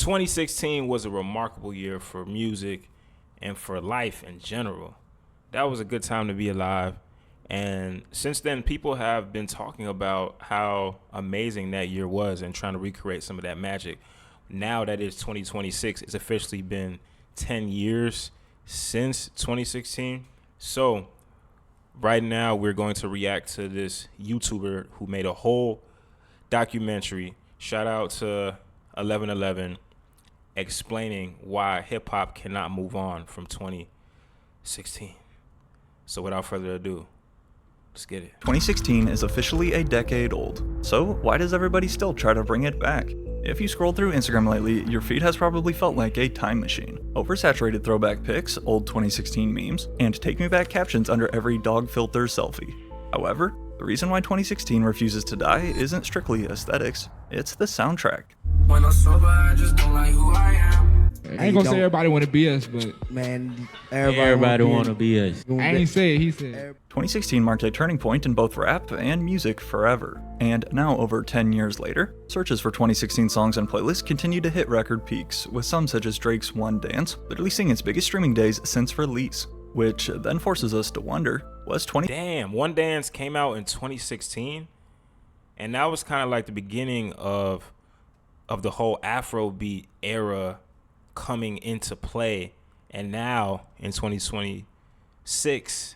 2016 was a remarkable year for music and for life in general. That was a good time to be alive. And since then, people have been talking about how amazing that year was and trying to recreate some of that magic. Now that it's 2026, it's officially been 10 years since 2016. So right now we're going to react to this YouTuber who made a whole documentary. Shout out to 1111, explaining why hip hop cannot move on from 2016. So without further ado, let's get it. 2016 is officially a decade old, so why does everybody still try to bring it back? If you scrolled through Instagram lately, your feed has probably felt like a time machine. Oversaturated throwback pics, old 2016 memes, and take me back captions under every dog filter selfie. However, the reason why 2016 refuses to die isn't strictly aesthetics, it's the soundtrack. When I'm sober, I just don't like who I am. I ain't gonna say everybody want to be us, but man, everybody want to be us. I ain't say it, he said. 2016 marked a turning point in both rap and music forever. And now, over 10 years later, searches for 2016 songs and playlists continue to hit record peaks, with some such as Drake's One Dance literally seeing its biggest streaming days since release. Which then forces us to wonder, was Damn, One Dance came out in 2016? And that was kind of like the beginning of the whole Afrobeat era coming into play. And now in 2026,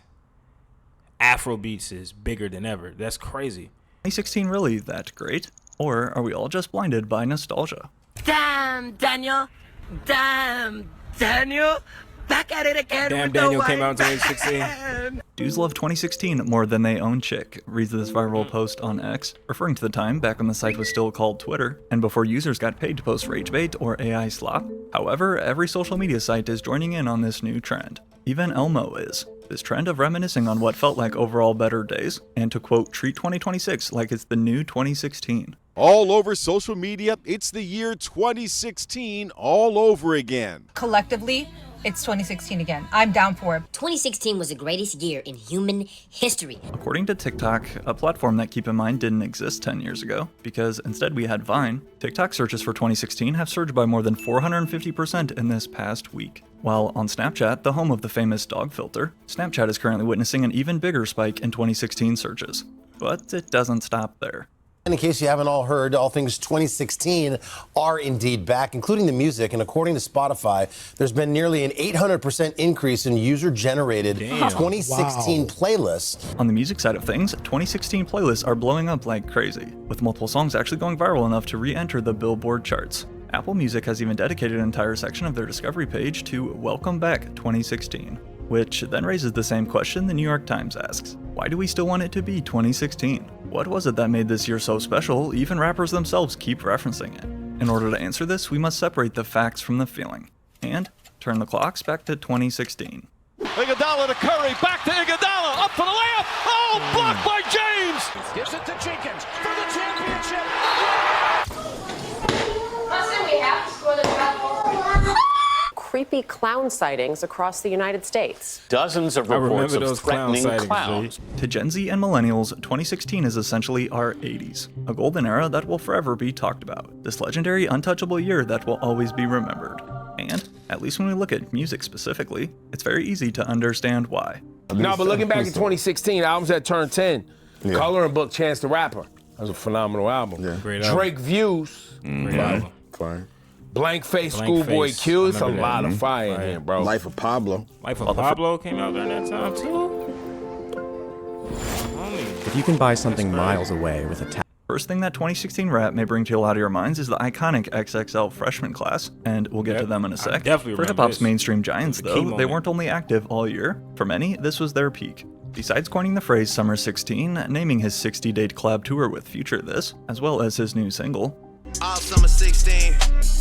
Afrobeats is bigger than ever. That's crazy. 2016 really that great? Or are we all just blinded by nostalgia? Damn, Daniel. Damn, Daniel. Back at it again. Damn, Daniel came out in 2016. Dudes love 2016 more than they own chick, reads this viral post on X, referring to the time back when the site was still called Twitter, and before users got paid to post rage bait or AI slop. However, every social media site is joining in on this new trend. Even Elmo is. This trend of reminiscing on what felt like overall better days, and to quote, treat 2026 like it's the new 2016. All over social media, it's the year 2016 all over again. Collectively, it's 2016 again. I'm down for it. 2016 was the greatest year in human history. According to TikTok, a platform that, keep in mind, didn't exist 10 years ago, because instead we had Vine, TikTok searches for 2016 have surged by more than 450% in this past week. While on Snapchat, the home of the famous dog filter, Snapchat is currently witnessing an even bigger spike in 2016 searches. But it doesn't stop there. And in case you haven't all heard, all things 2016 are indeed back, including the music. And according to Spotify, there's been nearly an 800% increase in user-generated 2016 playlists. On the music side of things, 2016 playlists are blowing up like crazy, with multiple songs actually going viral enough to re-enter the Billboard charts. Apple Music has even dedicated an entire section of their discovery page to Welcome Back 2016, which then raises the same question the New York Times asks. Why do we still want it to be 2016? What was it that made this year so special? Even rappers themselves keep referencing it. In order to answer this, we must separate the facts from the feeling, and turn the clocks back to 2016. Iguodala to Curry, back to Iguodala, up for the layup. Oh, blocked by James. Gives it to Jenkins for the championship. Creepy clown sightings across the United States. Dozens of reports of threatening clowns. To Gen Z and millennials, 2016 is essentially our 80s, a golden era that will forever be talked about. This legendary, untouchable year that will always be remembered. And, at least when we look at music specifically, it's very easy to understand why. No, but looking back at 2016, albums that turned 10, Coloring Book, Chance the Rapper. That was a phenomenal album. Yeah. Great album. Drake Views. Great album. Fine. Blank Face, Schoolboy Q. It's a lot of fire in here, bro. Life of Pablo. Life of Pablo came out during that time too. If you can buy something miles away with a tap. First thing that 2016 rap may bring to a lot of your minds is the iconic XXL freshman class, and we'll get to them in a sec. For hip-hop's mainstream giants, though, they weren't only active all year. For many, this was their peak. Besides coining the phrase Summer 16, naming his 60-date collab tour with Future this, as well as his new single, All summer 16,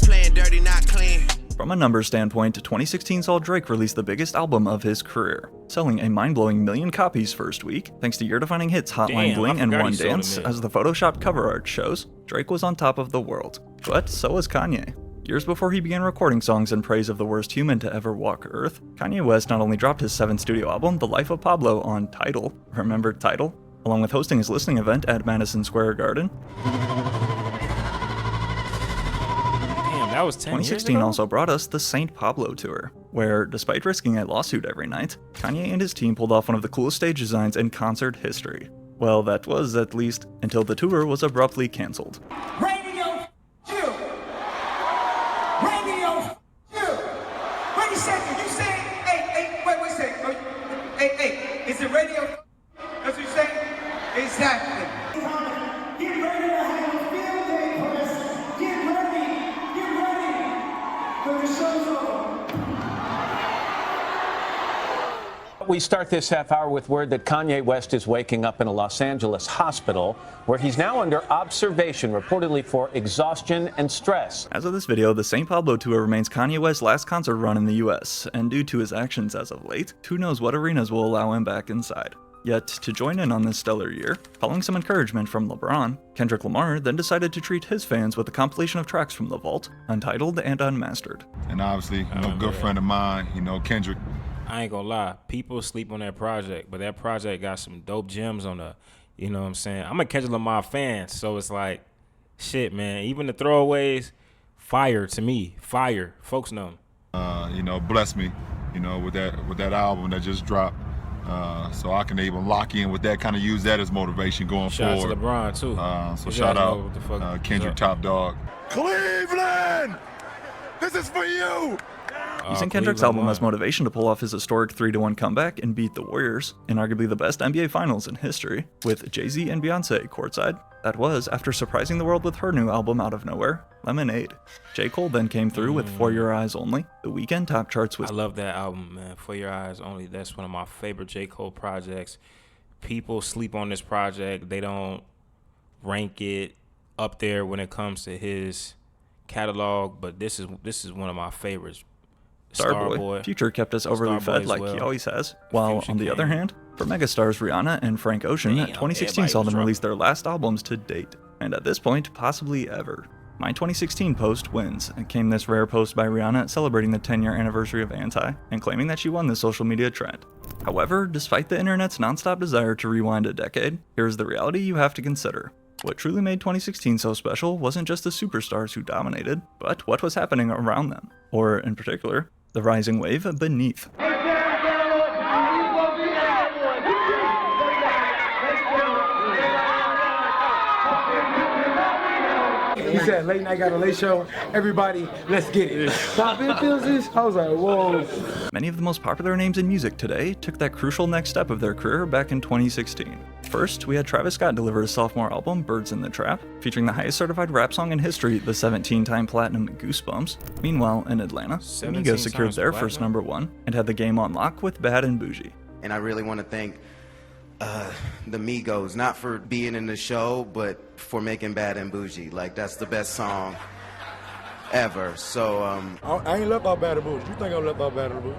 playing dirty, not clean. From a numbers standpoint, 2016 saw Drake release the biggest album of his career, selling a mind-blowing 1 million copies first week, thanks to year-defining hits Hotline Bling and One Dance. As the photoshopped cover art shows, Drake was on top of the world. But so was Kanye. Years before he began recording songs in praise of the worst human to ever walk Earth, Kanye West not only dropped his 7th studio album, The Life of Pablo, on Tidal, remember Tidal, along with hosting his listening event at Madison Square Garden. That That was 10 years 2016 ago? also brought us the St. Pablo Tour, where, despite risking a lawsuit every night, Kanye and his team pulled off one of the coolest stage designs in concert history. Well, that was, at least, until the tour was abruptly cancelled. Radio, you. Radio, you. Wait a second, you say, hey, wait a second. Hey, is it radio? That's what you say? Exactly. Get ready to have a field day for us. Get ready for the show's over. We start this half hour with word that Kanye West is waking up in a Los Angeles hospital where he's now under observation, reportedly for exhaustion and stress. As of this video, the St. Pablo Tour remains Kanye West's last concert run in the US, and due to his actions as of late, who knows what arenas will allow him back inside. Yet, to join in on this stellar year, following some encouragement from LeBron, Kendrick Lamar then decided to treat his fans with a compilation of tracks from The Vault, Untitled and Unmastered. And obviously, a good friend of mine, Kendrick. I ain't gonna lie, people sleep on that project, but that project got some dope gems on the, you know what I'm saying? I'm a Kendrick Lamar fan, so it's like, shit, man. Even the throwaways, fire to me, fire. Folks know. Bless me, with that album that just dropped. So I can even lock in with that, kind of use that as motivation going forward. Shout out to LeBron, too. So shout out Kendrick, top dog. Cleveland, this is for you. Using Kendrick's album as motivation to pull off his historic 3-1 comeback and beat the Warriors in arguably the best NBA Finals in history, with Jay-Z and Beyonce courtside. That was after surprising the world with her new album out of nowhere, Lemonade. J. Cole then came through with For Your Eyes Only. The Weeknd top charts with... I love that album, man. For Your Eyes Only. That's one of my favorite J. Cole projects. People sleep on this project. They don't rank it up there when it comes to his catalog, but this is one of my favorites. Starboy, Future kept us overly fed like he always has, while on the other hand, for megastars Rihanna and Frank Ocean, 2016 saw them release their last albums to date, and at this point, possibly ever. My 2016 post wins. It came this rare post by Rihanna celebrating the 10-year anniversary of Anti, and claiming that she won the social media trend. However, despite the internet's nonstop desire to rewind a decade, here's the reality you have to consider. What truly made 2016 so special wasn't just the superstars who dominated, but what was happening around them, or in particular, the rising wave beneath. He said, late night got a late show. Everybody, let's get it. Stop it, feels this. I was like, whoa. Many of the most popular names in music today took that crucial next step of their career back in 2016. First, we had Travis Scott deliver his sophomore album, Birds in the Trap, featuring the highest certified rap song in history, the 17-time platinum Goosebumps. Meanwhile, in Atlanta, Migos secured their first #1 and had the game on lock with Bad and Bougie. And I really want to thank the Migos, not for being in the show, but for making Bad and Bougie. Like, that's the best song ever. So, I ain't left out Bad and Bougie. You think I'm left out Bad and Bougie?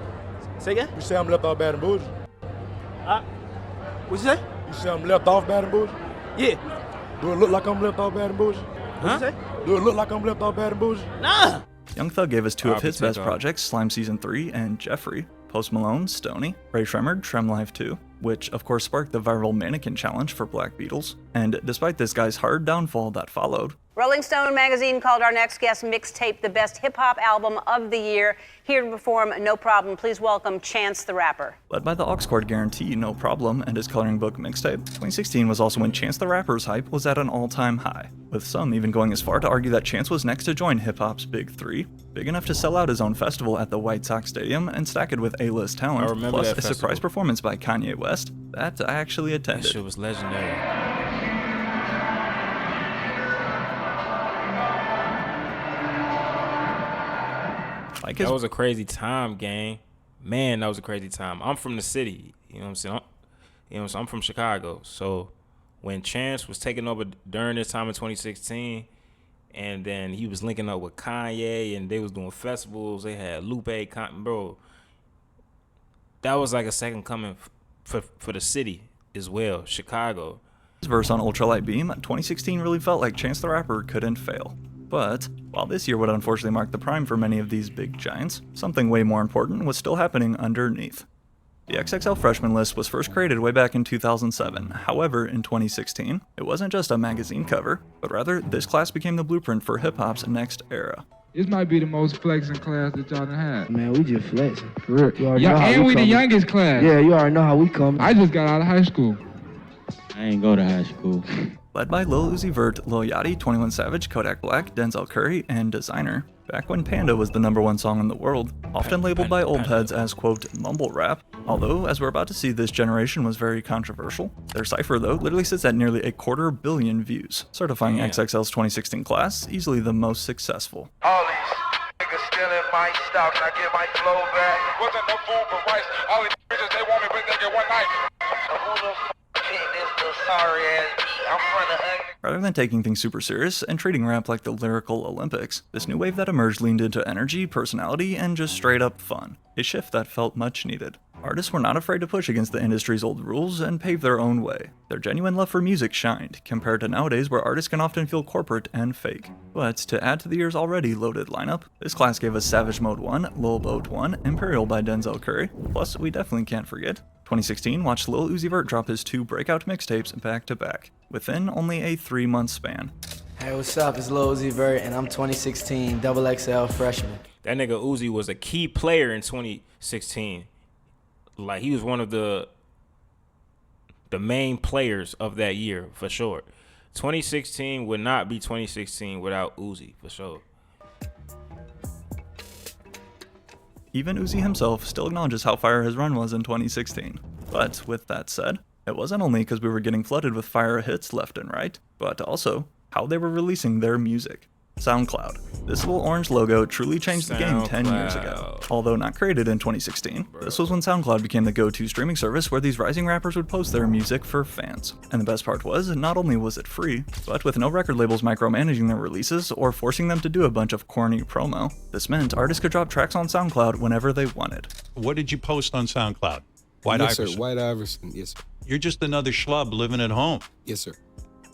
Say again? You say I'm left out Bad and Bougie? What you say? You say I'm left off Bad and Bougie? Yeah. Do it look like I'm left off Bad and Bougie? What you say? Do it look like I'm left off Bad and Bougie? Nah! Young Thug gave us two of his best projects, Slime Season 3 and Jeffrey. Post Malone, Stoney, Ray Shremmerd, Trem Life 2, which of course sparked the viral mannequin challenge for Black Beatles. And despite this guy's hard downfall that followed, Rolling Stone magazine called our next guest mixtape the best hip-hop album of the year. Here to perform No Problem, please welcome Chance the Rapper. Led by the aux cord guarantee No Problem and his coloring book mixtape, 2016 was also when Chance the Rapper's hype was at an all-time high, with some even going as far to argue that Chance was next to join hip-hop's Big Three, big enough to sell out his own festival at the White Sox Stadium and stack it with A-list talent, plus a surprise performance by Kanye West that I actually attended. That shit was legendary. That was a crazy time, gang. Man, that was a crazy time. I'm from the city. You know what I'm saying? I'm from Chicago. So when Chance was taking over during this time in 2016, and then he was linking up with Kanye, and they was doing festivals. They had Lupe, bro. That was like a second coming for the city as well, Chicago. His verse on Ultralight Beam, 2016 really felt like Chance the Rapper couldn't fail. But while this year would unfortunately mark the prime for many of these big giants, something way more important was still happening underneath. The XXL freshman list was first created way back in 2007. However, in 2016, it wasn't just a magazine cover, but rather this class became the blueprint for hip-hop's next era. This might be the most flexing class that y'all done had. Man, we just flexing. For real. You already know how And we the coming. youngest class. Yeah, you already know how we come. I just got out of high school. I ain't go to high school. Led by Lil Uzi Vert, Lil Yachty, 21 Savage, Kodak Black, Denzel Curry, and Designer. Back when Panda was the #1 song in the world, often labeled by old heads as, quote, mumble rap. Although, as we're about to see, this generation was very controversial. Their cipher, though, literally sits at nearly 250 million views, certifying XXL's 2016 class easily the most successful. All these niggas stealing my stock, I get my flow back. Wasn't no food for rice. All these bitches, they want me, but they get one night. So who the f*** is the sorry ass beat? I'm front of ugly. Rather than taking things super serious and treating rap like the lyrical Olympics, this new wave that emerged leaned into energy, personality, and just straight up fun. A shift that felt much needed. Artists were not afraid to push against the industry's old rules and pave their own way. Their genuine love for music shined, compared to nowadays where artists can often feel corporate and fake. But to add to the year's already loaded lineup, this class gave us Savage Mode 1, Lil Boat 1, Imperial by Denzel Curry, plus we definitely can't forget 2016 watched Lil Uzi Vert drop his 2 breakout mixtapes back to back, within only a 3-month span. Hey, what's up? It's Lil Uzi Vert, and I'm 2016 XXL freshman. That nigga Uzi was a key player in 2016. Like, he was one of the main players of that year, for sure. 2016 would not be 2016 without Uzi, for sure. Even Uzi himself still acknowledges how fire his run was in 2016. But with that said, it wasn't only because we were getting flooded with fire hits left and right, but also how they were releasing their music. SoundCloud. This little orange logo truly changed the game 10 years ago. Although not created in 2016, this was when SoundCloud became the go-to streaming service where these rising rappers would post their music for fans. And the best part was, not only was it free, but with no record labels micromanaging their releases or forcing them to do a bunch of corny promo. This meant artists could drop tracks on SoundCloud whenever they wanted. What did you post on SoundCloud? White Yes, Iverson. sir. White Iverson. Yes, sir. You're just another schlub living at home. Yes, sir.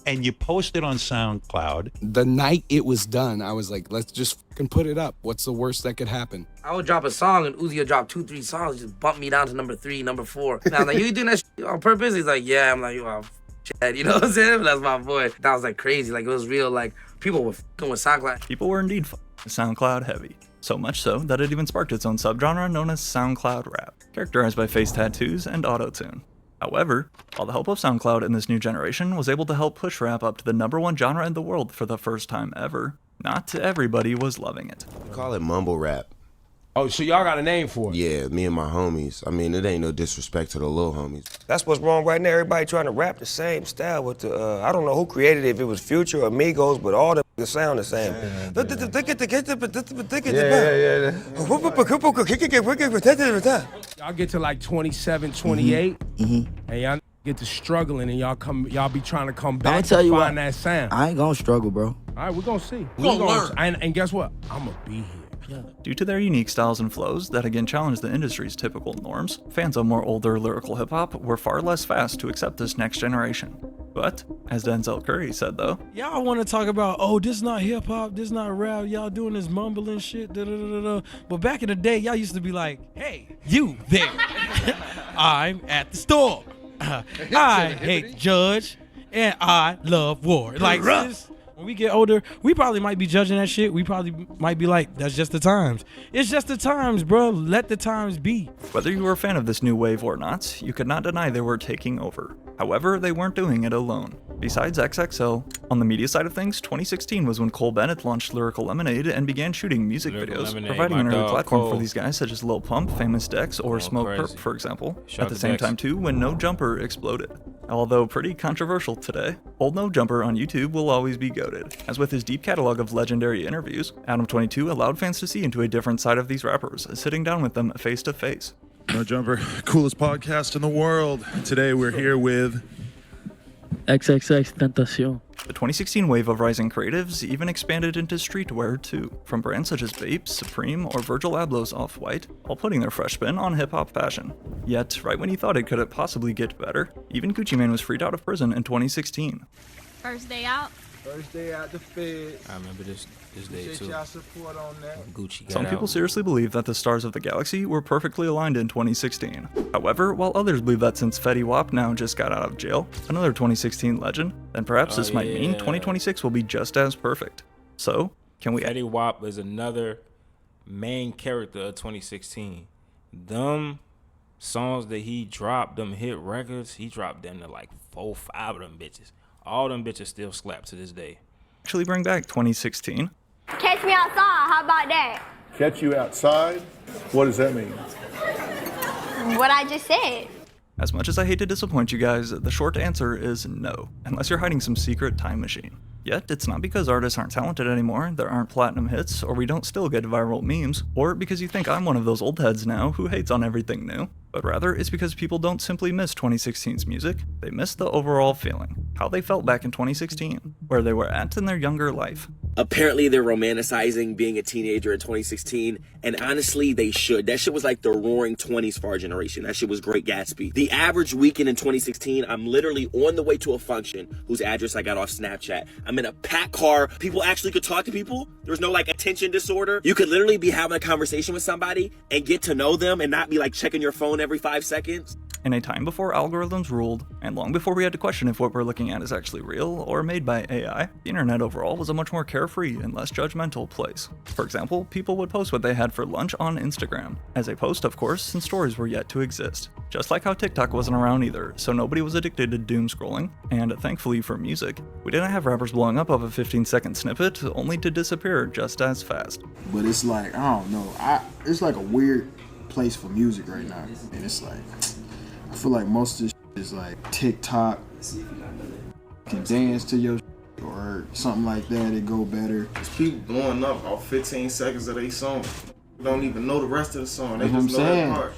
And you posted on SoundCloud. The night it was done, I was like, let's just fucking put it up. What's the worst that could happen? I would drop a song, and Uzi would drop 2-3 songs, just bump me down to number 3, number 4. And I'm like, you doing that shit on purpose? He's like, yeah. I'm like, oh, shit, you know what I'm saying? That's my boy. That was like crazy. Like, it was real. Like, people were fucking with SoundCloud. People were indeed SoundCloud heavy. So much so that it even sparked its own subgenre known as SoundCloud rap, characterized by face tattoos and auto-tune. However, all the help of SoundCloud in this new generation was able to help push rap up to the #1 genre in the world for the first time ever, not everybody was loving it. We call it mumble rap. Oh, so y'all got a name for it? Yeah, me and my homies. I mean, it ain't no disrespect to the little homies. That's what's wrong right now. Everybody trying to rap the same style with the, I don't know who created it, if it was Future or Migos, but all the sound the same. Y'all get to like 27, 28, and y'all get to struggling, and y'all be trying to come back tell and you find what, that sound. I ain't gonna struggle, bro. All right, we're gonna see. We gonna learn. And guess what? I'm gonna be here. Due to their unique styles and flows that again challenged the industry's typical norms, fans of more older lyrical hip-hop were far less fast to accept this next generation. But, as Denzel Curry said though, y'all want to talk about, oh, this not hip-hop, this not rap, y'all doing this mumbling shit, da-da-da-da-da. But back in the day, y'all used to be like, hey, you there. I'm at the store. I hate Judge, and I love war. Like, when we get older, we probably might be judging that shit. We probably might be like, that's just the times. It's just the times, bro. Let the times be. whether you were a fan of this new wave or not, you could not deny they were taking over. However, they weren't doing it alone. Besides XXL, on the media side of things, 2016 was when Cole Bennett launched Lyrical Lemonade and began shooting music videos, providing an early platform for these guys such as Lil Pump, Famous Dex, or Smoke Perp, for example. At the same time too, when No Jumper exploded. Although pretty controversial today, old No Jumper on YouTube will always be goated. As with his deep catalog of legendary interviews, Adam22 allowed fans to see into a different side of these rappers, sitting down with them face to face. No Jumper, coolest podcast in the world. Today we're here with XXX Tentacion. The 2016 wave of rising creatives even expanded into streetwear too, from brands such as Bape, Supreme, or Virgil Abloh's Off-White, all putting their fresh spin on hip-hop fashion. Yet, right when you thought it could possibly get better, even Gucci Mane was freed out of prison in 2016. First day out. First day out the feds. I remember this day Appreciate too. y'all support on that. Gucci got Some out. people seriously believe that the stars of the galaxy were perfectly aligned in 2016. However, while others believe that since Fetty Wap now just got out of jail, another 2016 legend, then perhaps this might mean 2026 will be just as perfect. So, Fetty Wap is another main character of 2016. Them songs that he dropped, them hit records, he dropped them to like 4, 5 of them bitches. All them bitches still slap to this day. Actually bring back 2016. Catch me outside, how about that? Catch you outside? What does that mean? What I just said. As much as I hate to disappoint you guys, the short answer is no, unless you're hiding some secret time machine. Yet, it's not because artists aren't talented anymore, there aren't platinum hits, or we don't still get viral memes, or because you think I'm one of those old heads now who hates on everything new, but rather it's because people don't simply miss 2016's music, they miss the overall feeling, how they felt back in 2016, where they were at in their younger life. Apparently they're romanticizing being a teenager in 2016, and honestly they should. That shit was like the roaring 20s for our generation. That shit was Great Gatsby. The average weekend in 2016, I'm literally on the way to a function whose address I got off Snapchat. I'm in a packed car. People actually could talk to people. There was no like attention disorder. You could literally be having a conversation with somebody and get to know them and not be like checking your phone every 5 seconds. In a time before algorithms ruled, and long before we had to question if what we're looking at is actually real or made by AI, the internet overall was a much more carefree and less judgmental place. For example, people would post what they had for lunch on Instagram. As a post, of course, since stories were yet to exist. Just like how TikTok wasn't around either, so nobody was addicted to doom scrolling, and thankfully for music, we didn't have rappers blowing up of a 15-second snippet only to disappear just as fast. But it's like, I don't know, it's like a weird place for music right now, and it's like, I feel like most of this shit is like TikTok, can dance to your shit or something like that, it go better. There's people blowing up off 15 seconds of their song. They don't even know the rest of the song, they That's just what know I'm that saying. part.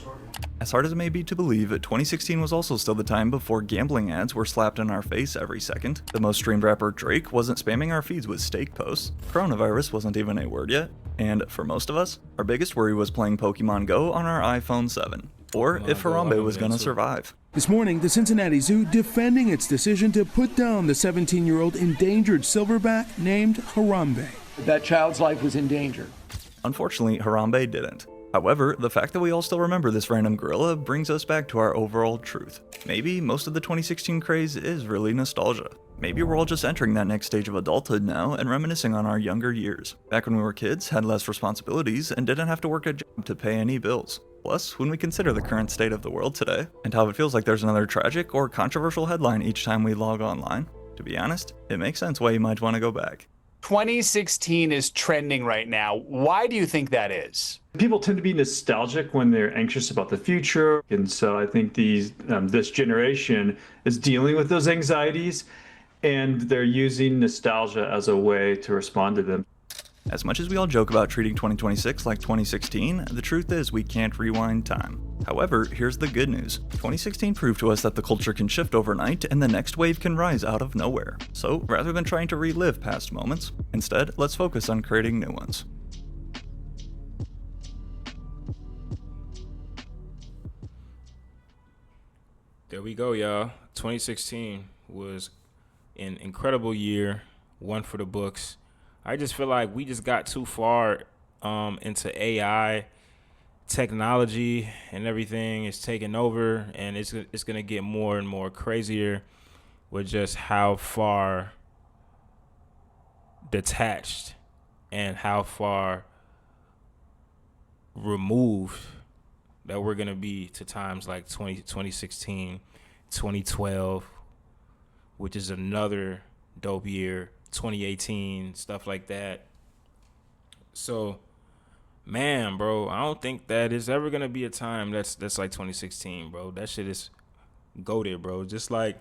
As hard as it may be to believe, 2016 was also still the time before gambling ads were slapped in our face every second. The most streamed rapper Drake wasn't spamming our feeds with steak posts. Coronavirus wasn't even a word yet. And for most of us, our biggest worry was playing Pokemon Go on our iPhone 7. Or if Harambe was gonna survive. This morning, the Cincinnati Zoo defending its decision to put down the 17-year-old endangered silverback named Harambe. That child's life was in danger. Unfortunately, Harambe didn't. However, the fact that we all still remember this random gorilla brings us back to our overall truth. Maybe most of the 2016 craze is really nostalgia. Maybe we're all just entering that next stage of adulthood now and reminiscing on our younger years. Back when we were kids, had less responsibilities, and didn't have to work a job to pay any bills. Plus, when we consider the current state of the world today, and how it feels like there's another tragic or controversial headline each time we log online, to be honest, it makes sense why you might want to go back. 2016 is trending right now. Why do you think that is? People tend to be nostalgic when they're anxious about the future. And so I think this generation is dealing with those anxieties, and they're using nostalgia as a way to respond to them. As much as we all joke about treating 2026 like 2016, the truth is we can't rewind time. However, here's the good news. 2016 proved to us that the culture can shift overnight and the next wave can rise out of nowhere. So, rather than trying to relive past moments, instead, let's focus on creating new ones. There we go, y'all. 2016 was an incredible year, one for the books. I just feel like we just got too far into AI technology, and everything is taking over, and it's going to get more and more crazier with just how far detached and how far removed that we're going to be to times like 2016, 2012, which is another dope year, 2018, stuff like that. So, man, bro, I don't think that is ever going to be a time that's like 2016, bro. That shit is goated, bro. Just like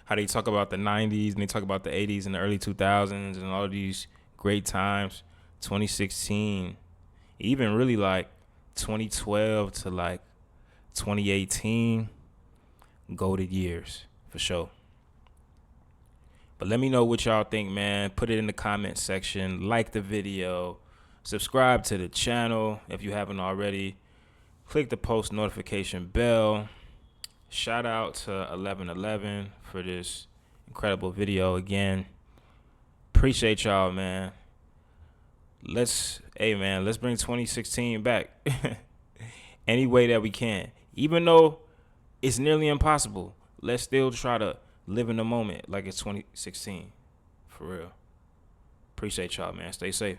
how they talk about the 90s and they talk about the 80s and the early 2000s and all of these great times. 2016, even really like 2012 to like 2018, goated years for sure. But let me know what y'all think, man. Put it in the comment section. Like the video. Subscribe to the channel if you haven't already. Click the post notification bell. Shout out to 1111 for this incredible video again. Appreciate y'all, man. Let's bring 2016 back any way that we can. Even though it's nearly impossible, let's still try to live in the moment like it's 2016. For real. Appreciate y'all, man. Stay safe.